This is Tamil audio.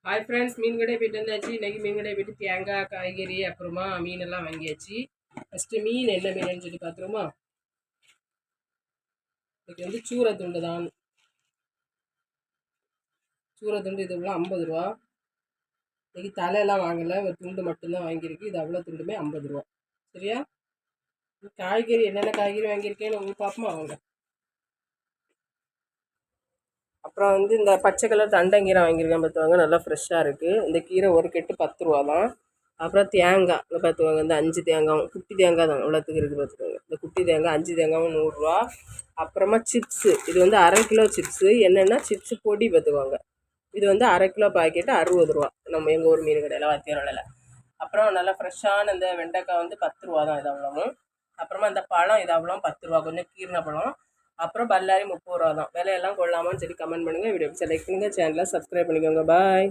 ஹாய் ஃப்ரெண்ட்ஸ், மீன் கடை போயிட்டு வந்தாச்சு. இன்றைக்கி மீன் கடை போயிட்டு தேங்காய், காய்கறி, அப்புறமா மீனெல்லாம் வாங்கியாச்சு. ஃபஸ்ட்டு மீன் என்ன மீனுன்னு சொல்லி பார்த்துருமா. இன்றைக்கி வந்து சூரத்துண்டு தான். சூரத்துண்டு இது எவ்வளோ 50 ரூபா. இன்றைக்கி தலையெல்லாம் வாங்கலை, ஒரு துண்டு மட்டும்தான் வாங்கியிருக்கு. இது அவ்வளோ துண்டுமே 50 ரூபா. சரியா? காய்கறி என்னென்ன காய்கறி வாங்கியிருக்கேன்னு உங்களுக்கு பார்ப்போமா அவங்க. அப்புறம் வந்து இந்த பச்சை கலர் தண்டங்கீரை வாங்கியிருக்கேன் பார்த்துவாங்க, நல்லா ஃப்ரெஷ்ஷாக இருக்குது. இந்த கீரை ஒரு கெட்டு 10 ரூபா தான். அப்புறம் தேங்காய் இங்கே பார்த்துவாங்க, இந்த 5 தேங்காயும் குட்டி தேங்காய் தான் இவ்வளோத்துக்கு இருக்குது பார்த்துக்கோங்க. இந்த குட்டி தேங்காய் 5 தேங்காயும் 100 ரூபா. அப்புறமா சிப்ஸு, இது வந்து 1/2 கிலோ சிப்ஸு. என்னென்னா சிப்ஸு பொடி பார்த்துக்குவாங்க. இது வந்து 1/2 கிலோ பாக்கெட்டு 60 ரூபா, நம்ம எங்கள் ஊர் மீன் கடையில் வாத்தியாரோட. அப்புறம் நல்லா ஃப்ரெஷ்ஷான இந்த வெண்டைக்காய் வந்து 10 ரூபா தான் இது அவ்வளோவும். அப்புறமா இந்த பழம் இது அவ்வளோ 10 ரூபா, கொஞ்சம் கீர்ன பழம். அப்புறம் பல்லாரி 30 ரூபா தான். விலையெல்லாம் கொள்ளாமான்னு சொல்லி கமெண்ட் பண்ணுங்கள். வீடியோ செலக்ட் பண்ணுங்கள், சேனலை சப்ஸ்கிரைப் பண்ணிக்கோங்க. பாய்.